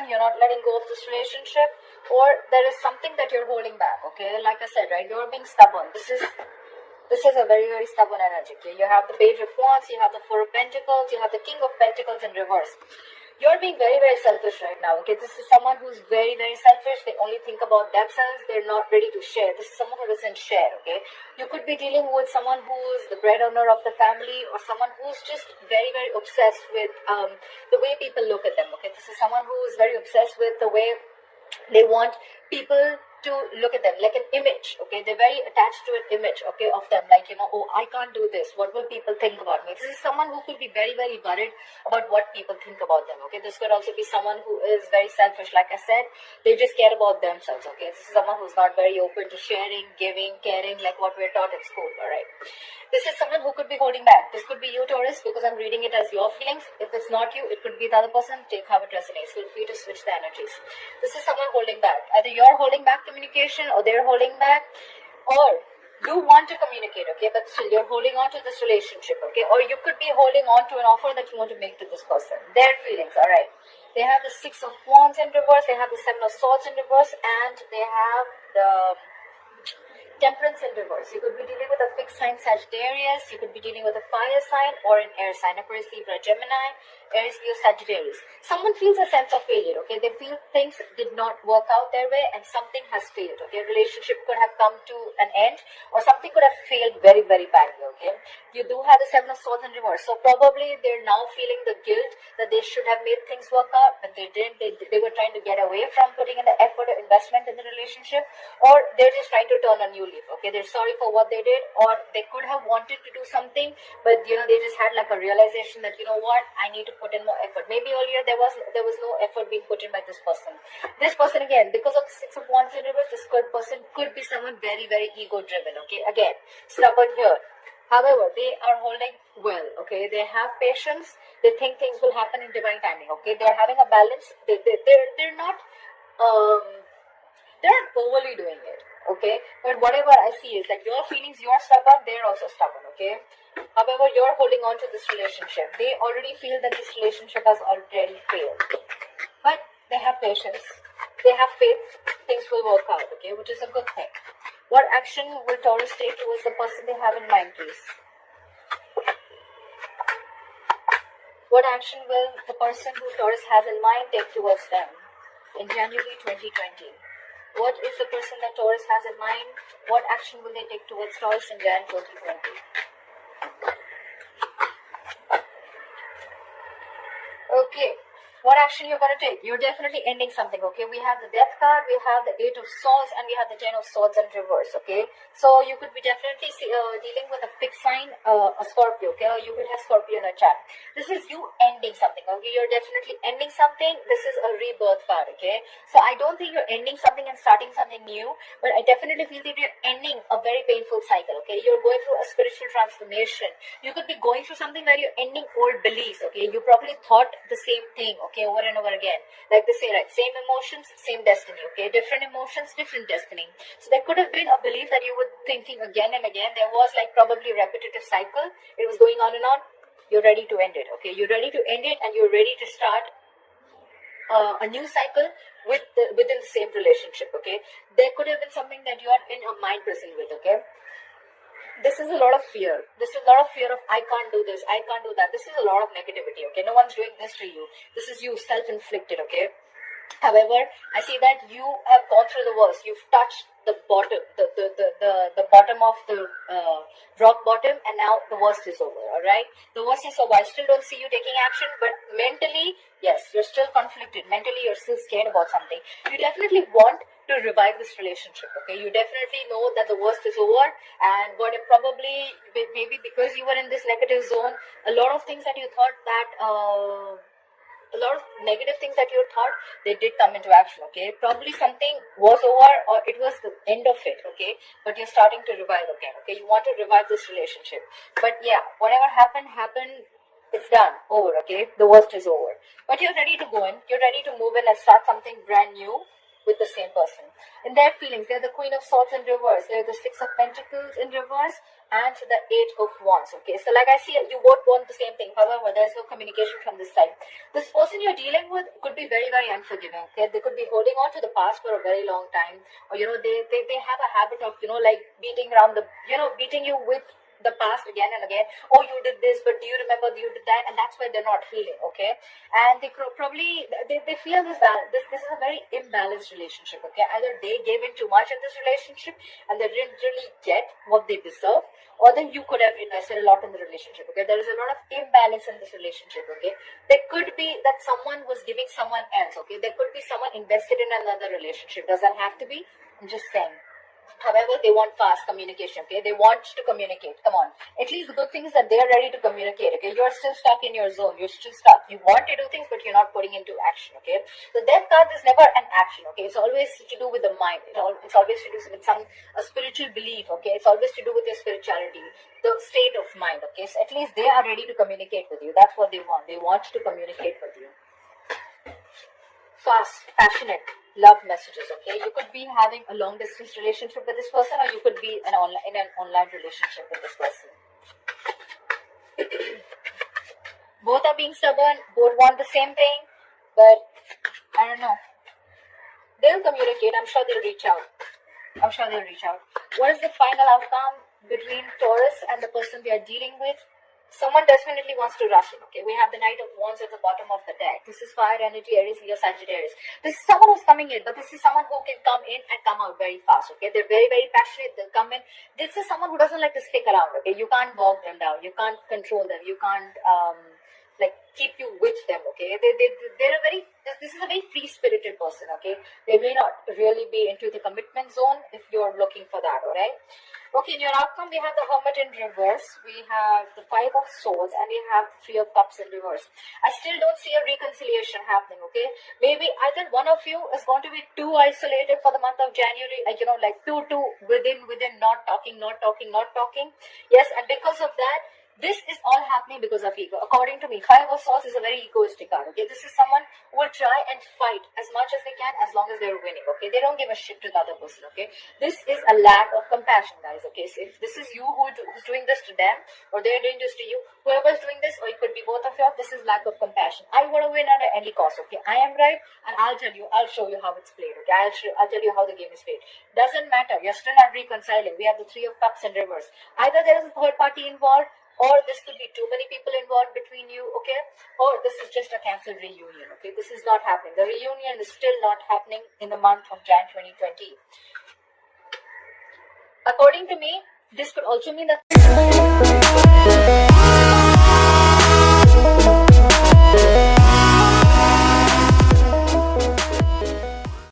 person, you're not letting go of this relationship, or there is something that you're holding back, okay? Like I said, right, you're being stubborn. This is a very, very stubborn energy, okay? You have the Page of Wands, you have the Four of Pentacles, you have the King of Pentacles in reverse. You're being very, very selfish right now, okay? This is someone who's very, very selfish. They only think about themselves. They're not ready to share. This is someone who doesn't share, okay? You could be dealing with someone who's the breadwinner of the family, or someone who's just very, very obsessed with the way people look at them, okay? This is someone who's very obsessed with the way they want people to look at them, like an image, okay? They're very attached to an image, okay, of them, like, oh, I can't do this. What will people think about me? This is someone who could be very, very worried about what people think about them, okay? This could also be someone who is very selfish, like I said. They just care about themselves, okay? This is someone who's not very open to sharing, giving, caring, like what we're taught in school, all right? This is someone who could be holding back. This could be you, Taurus, because I'm reading it as your feelings. If it's not you, it could be the other person. Take how it resonates. Feel free to switch the energies. This is someone holding back. Either you're holding back communication, or they're holding back, or you want to communicate, okay, but still you're holding on to this relationship, okay? Or you could be holding on to an offer that you want to make to this person. Their feelings, all right? They have the Six of Wands in reverse, they have the Seven of Swords in reverse, and they have the Temperance in reverse. You could be dealing with a fixed sign Sagittarius, you could be dealing with a fire sign or an air sign, Aquarius, Libra, Gemini, Aries, Leo, Sagittarius. Someone feels a sense of failure, okay? They feel things did not work out their way and something has failed, okay? A relationship could have come to an end, or something could have failed very, very badly, okay? You do have the Seven of Swords in reverse, so probably they're now feeling the guilt that they should have made things work out, but they didn't. They were trying to get away from putting in the effort or investment in the relationship, or they're just trying to turn a new leaf, okay? They're sorry for what they did, or they could have wanted to do something, but they just had like a realization that, what, I need to put in more effort. Maybe earlier there was no effort being put in by this person. This person, again, because of the Six of Wands in reverse, this person could be someone very, very ego driven, okay? Again, stubborn here. However, they are holding well, okay? They have patience. They think things will happen in divine timing, okay? They're having a balance. They're not overly doing it, okay? But whatever I see is that your feelings, you're stubborn, they're also stubborn, okay? However, you're holding on to this relationship. They already feel that this relationship has already failed. But they have patience. They have faith. Things will work out, okay? Which is a good thing. What action will Taurus take towards the person they have in mind, please? What action will the person who Taurus has in mind take towards them in January 2020? What is the person that Taurus has in mind? What action will they take towards Taurus in January 2020? Okay. What action you're going to take? You're definitely ending something, okay? We have the Death card, we have the Eight of Swords, and we have the Ten of Swords in reverse, okay? So you could be definitely dealing with a fixed sign, a Scorpio, okay? Or you could have Scorpio in a chart. This is you ending something, okay? You're definitely ending something. This is a rebirth card, okay? So I don't think you're ending something and starting something new, but I definitely feel that you're ending a very painful cycle, okay? You're going through a spiritual transformation. You could be going through something where you're ending old beliefs, okay? You probably thought the same thing, okay, over and over again. Like they say, right? Same emotions, same destiny, okay? Different emotions, different destiny. So there could have been a belief that you were thinking again and again. There was like probably a repetitive cycle. It was going on and on. You're ready to end it, okay? You're ready to end it, and you're ready to start a new cycle within the same relationship, okay? There could have been something that you are in a mind prison with, okay? This is a lot of fear. This is a lot of fear of, I can't do this, I can't do that. This is a lot of negativity, okay? No one's doing this to you. This is you, self-inflicted, okay? However, I see that you have gone through the worst. You've touched the bottom, the bottom of the rock bottom, and now the worst is over, alright? The worst is over. I still don't see you taking action, but mentally, yes, you're still conflicted. Mentally, you're still scared about something. You definitely want to revive this relationship, okay? You definitely know that the worst is over, and what probably, maybe because you were in this negative zone, a lot of things that you thought that a lot of negative things that you thought, they did come into action, okay? Probably something was over, or it was the end of it, okay? But you're starting to revive again, okay? You want to revive this relationship. But yeah, whatever happened, it's done, over, okay? The worst is over. But you're ready to go in, you're ready to move in and start something brand new with the same person. In their feelings, they're the Queen of Swords in reverse, they're the Six of Pentacles in reverse, and the Eight of Wands. Okay, so like I see, you both want the same thing. However, there's no communication from this side. This person you're dealing with could be very, very unforgiving. Okay, they could be holding on to the past for a very long time, or they have a habit of like beating around the beating you with the past again and again. Oh, you did this, but do you remember you did that? And that's why they're not healing. Okay, and they probably they feel this is a very imbalanced relationship. Okay, either they gave in too much in this relationship and they didn't really get what they deserve, or then you could have invested a lot in the relationship. Okay, there is a lot of imbalance in this relationship. Okay, there could be that someone was giving someone else. Okay, there could be someone invested in another relationship. Doesn't have to be. I'm just saying. However, they want fast communication. Okay, they want to communicate. Come on. At least the good thing is that they are ready to communicate. Okay, you're still stuck in your zone. You're still stuck. You want to do things, but you're not putting into action. Okay, the Death card is never an action. Okay, it's always to do with the mind. It's always to do with a spiritual belief. Okay, it's always to do with your spirituality, the state of mind. Okay, so at least they are ready to communicate with you. That's what they want. They want to communicate with you. Fast, passionate love messages. Okay, you could be having a long distance relationship with this person, or you could be in an online relationship with this person. Both are being stubborn, both want the same thing, but I don't know. They'll communicate. I'm sure they'll reach out. What is the final outcome between Taurus and the person we are dealing with? Someone definitely wants to rush in. Okay, we have the Knight of Wands at the bottom of the deck. This is fire energy, Aries, Leo, Sagittarius. This is someone who's coming in, but this is someone who can come in and come out very fast. Okay, they're very, very passionate. They'll come in. This is someone who doesn't like to stick around. Okay, you can't bog them down. You can't control them. You can't keep you with them. Okay, they're a very. This is a very free-spirited person. Okay, they may not really be into the commitment zone if you're looking for that. All right. Okay, in your outcome, we have the Hermit in reverse, we have the Five of Swords, and we have the Three of Cups in reverse. I still don't see a reconciliation happening, okay? Maybe either one of you is going to be too isolated for the month of January, too within, not talking. Yes, and because of that, this is all happening because of ego. According to me, Five of Swords is a very egoistic card, okay? This is someone who will try and fight as much as they can as long as they're winning, okay? They don't give a shit to the other person, okay? This is a lack of compassion, guys, okay? So if this is you who's doing this to them, or they're doing this to you, whoever's doing this, or it could be both of you, this is lack of compassion. I want to win at any cost, okay? I am right, and I'll show you how it's played, okay? I'll tell you how the game is played. Doesn't matter, you're still not reconciling. We have the Three of Cups in reverse. Either there is a third party involved, or this could be too many people involved between you, okay? Or this is just a cancelled reunion, okay? This is not happening. The reunion is still not happening in the month of Jan 2020. According to me, this could also mean that